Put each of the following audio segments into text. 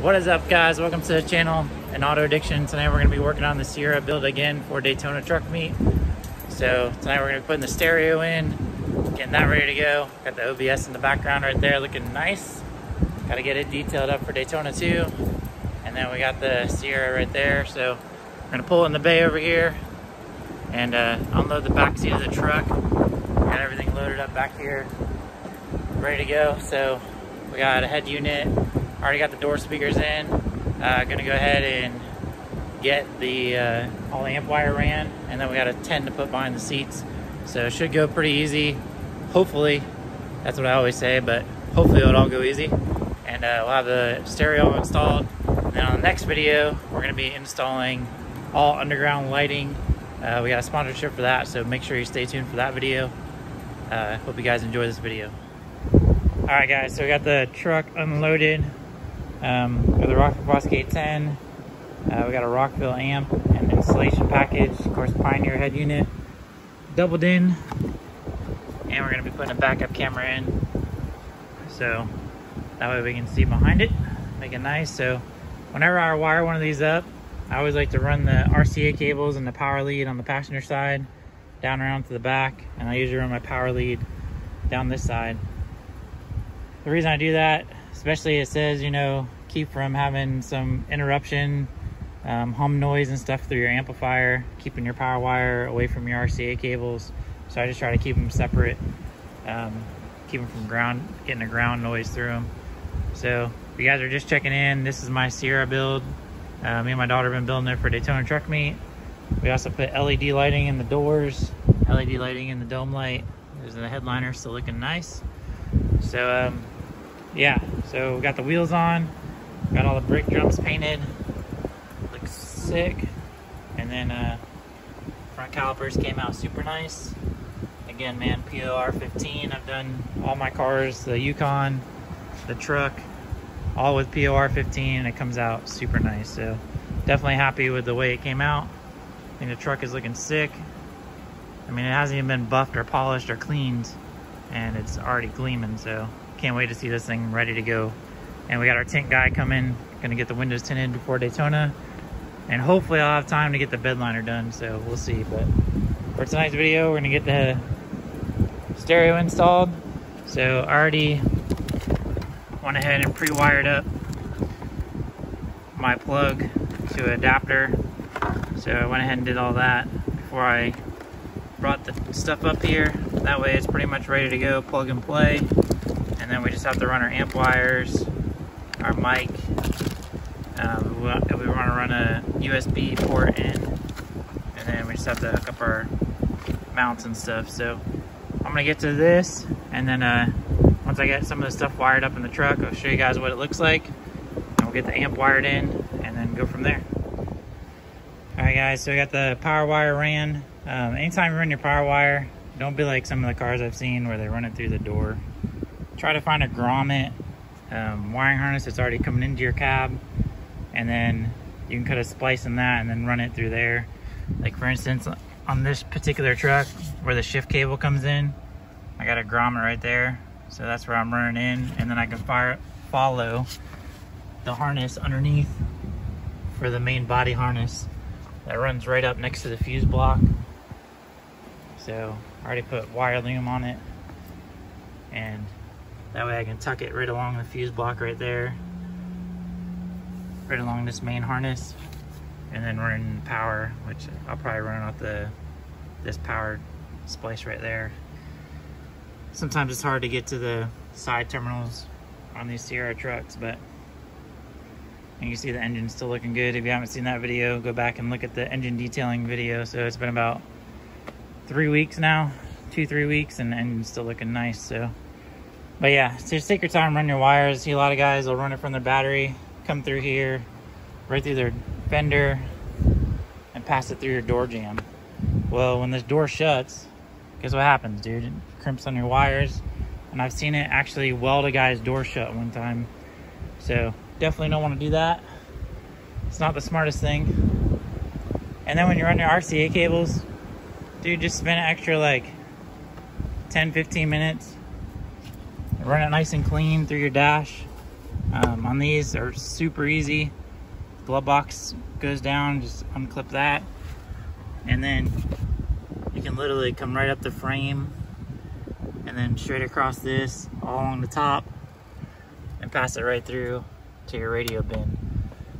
What is up, guys? Welcome to the channel and Auto Addiction. Tonight we're going to be working on the Sierra build again for Daytona truck meet. So tonight we're going to be putting the stereo in, getting that ready to go. Got the OBS in the background right there looking nice. Got to get it detailed up for Daytona too. And then we got the Sierra right there. So we're going to pull it in the bay over here and unload the back seat of the truck. Got everything loaded up back here, ready to go. So we got a head unit. Already got the door speakers in. Gonna go ahead and get the all the amp wire ran, and then we got a 10 to put behind the seats. So it should go pretty easy. Hopefully, that's what I always say, but hopefully it'll all go easy. And we'll have the stereo installed. And then on the next video, we're gonna be installing all underground lighting. We got a sponsorship for that, so make sure you stay tuned for that video. Hope you guys enjoy this video. All right, guys, so we got the truck unloaded. With the Rockville Bosque 10, we got a Rockville amp and installation package, of course Pioneer head unit, doubled in, and we're going to be putting a backup camera in, so that way we can see behind it, make it nice. So whenever I wire one of these up, I always like to run the RCA cables and the power lead on the passenger side down around to the back, and I usually run my power lead down this side. The reason I do that, especially it says, you know, keep from having some interruption, hum noise and stuff through your amplifier, keeping your power wire away from your RCA cables. So I just try to keep them separate, keep them from getting a ground noise through them. So if you guys are just checking in, this is my Sierra build. Me and my daughter have been building it for Daytona truck meet. We also put LED lighting in the doors, LED lighting in the dome light. There's the headliner still looking nice. So yeah, so we got the wheels on, got all the brake drums painted, looks sick. And then front calipers came out super nice. Again, man, POR 15. I've done all my cars, the Yukon, the truck, all with POR 15, and it comes out super nice. So definitely happy with the way it came out. I think the truck is looking sick. I mean, it hasn't even been buffed or polished or cleaned, and it's already gleaming, so can't wait to see this thing ready to go. And we got our tint guy coming, gonna get the windows tinted before Daytona, and hopefully I'll have time to get the bed liner done, so we'll see. But for tonight's video, we're gonna get the stereo installed. So I already went ahead and pre-wired up my plug to an adapter. So I went ahead and did all that before I brought the stuff up here. That way it's pretty much ready to go, plug and play. And then we just have to run our amp wires, our mic. We want to run a USB port in, and then we just have to hook up our mounts and stuff. So I'm gonna get to this, and then once I get some of the stuff wired up in the truck, I'll show you guys what it looks like, and we'll get the amp wired in, and then go from there. All right, guys, so we got the power wire ran. Anytime you run your power wire, don't be like some of the cars I've seen where they run it through the door. Try to find a grommet wiring harness that's already coming into your cab, and then you can cut a splice in that and then run it through there. Like for instance, on this particular truck where the shift cable comes in, I got a grommet right there, so that's where I'm running in, and then I can follow the harness underneath for the main body harness that runs right up next to the fuse block. So I already put wire loom on it, and that way I can tuck it right along the fuse block right there, right along this main harness, and then run power, which I'll probably run off this power splice right there. Sometimes it's hard to get to the side terminals on these Sierra trucks, but you can see the engine's still looking good. If you haven't seen that video, go back and look at the engine detailing video. So it's been about 3 weeks now, 2-3 weeks, and the engine's still looking nice. So, but yeah, so just take your time, run your wires. See, a lot of guys will run it from their battery, come through here, right through their fender, and pass it through your door jamb. Well, when this door shuts, guess what happens, dude? It crimps on your wires, and I've seen it actually weld a guy's door shut one time. So definitely don't want to do that. It's not the smartest thing. And then when you run your RCA cables, dude, just spend an extra like 10-15 minutes Run it nice and clean through your dash. On these are super easy. Glove box goes down, just unclip that, and then you can literally come right up the frame and then straight across this all along the top and pass it right through to your radio bin.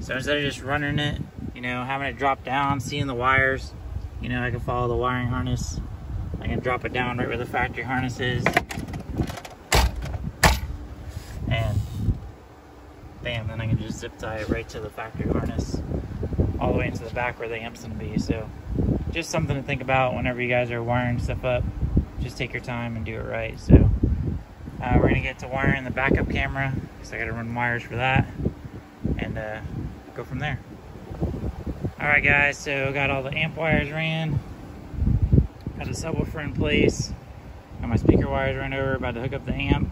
So instead of just running it, you know, having it drop down, seeing the wires, you know, I can follow the wiring harness. I can drop it down right where the factory harness is, and bam, then I can just zip tie it right to the factory harness all the way into the back where the amp's gonna be. So just something to think about whenever you guys are wiring stuff up. Just take your time and do it right. So we're gonna get to wiring the backup camera, because I gotta run wires for that, and go from there. All right guys, so got all the amp wires ran, got the subwoofer in place, got my speaker wires run over, about to hook up the amp.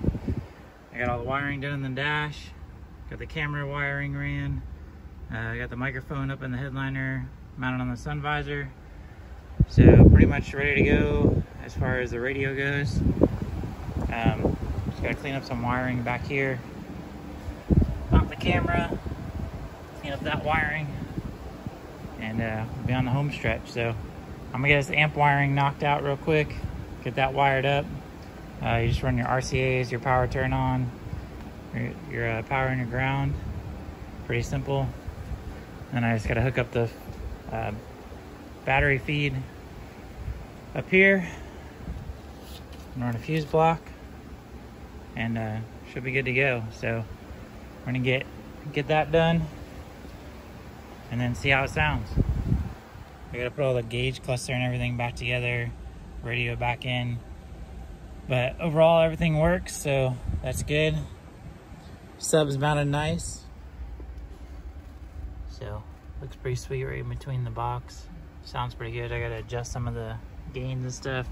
I got all the wiring done in the dash, got the camera wiring ran, I got the microphone up in the headliner, mounted on the sun visor. So pretty much ready to go as far as the radio goes. Just gotta clean up some wiring back here, mount the camera, clean up that wiring, and be on the home stretch. So I'm gonna get this amp wiring knocked out real quick, get that wired up. You just run your RCAs, your power turn on, your power and your ground. Pretty simple. Then I just gotta hook up the battery feed up here, run a fuse block, and should be good to go. So we're gonna get that done and then see how it sounds. I gotta put all the gauge cluster and everything back together, radio back in, but overall everything works, so that's good. Sub's mounted nice, so looks pretty sweet right in between the box. Sounds pretty good. I gotta adjust some of the gains and stuff.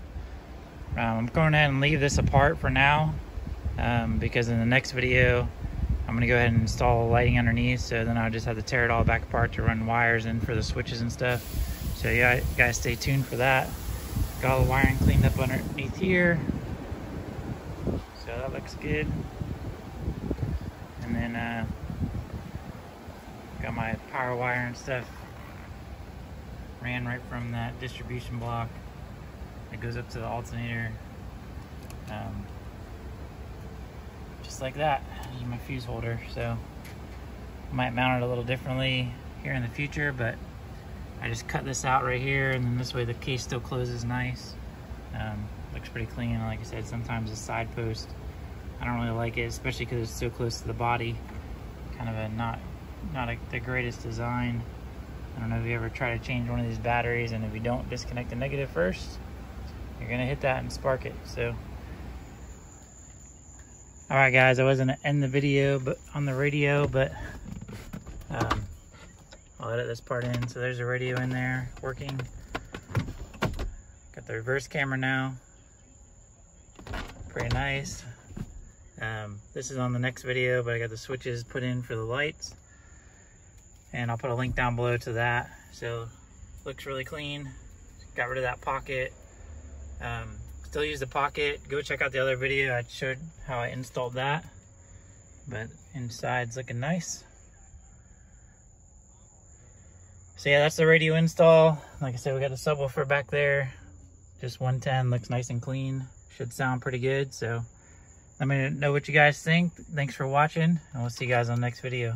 I'm going ahead and leave this apart for now, because in the next video I'm gonna go ahead and install lighting underneath, so then I'll just have to tear it all back apart to run wires in for the switches and stuff. So yeah, you guys stay tuned for that. Got all the wiring cleaned up underneath here, so that looks good. And then got my power wire and stuff ran right from that distribution block. It goes up to the alternator, just like that. This is my fuse holder, so I might mount it a little differently here in the future, but I just cut this out right here, and then this way the case still closes nice. Looks pretty clean. Like I said, sometimes the side post, I don't really like it, especially because it's so close to the body. Kind of a not the greatest design. I don't know if you ever try to change one of these batteries, and if you don't disconnect the negative first, you're gonna hit that and spark it. So all right guys, I wasn't gonna end the video but on the radio, but I'll edit this part in. So there's a radio in there working. Got the reverse camera now, pretty nice. This is on the next video, but I got the switches put in for the lights, and I'll put a link down below to that. So looks really clean. Got rid of that pocket. Still use the pocket. Go check out the other video. I showed how I installed that, but inside's looking nice. So yeah, that's the radio install. Like I said, we got a subwoofer back there, just 110, looks nice and clean. Should sound pretty good. So let me know what you guys think. Thanks for watching, and we'll see you guys on the next video.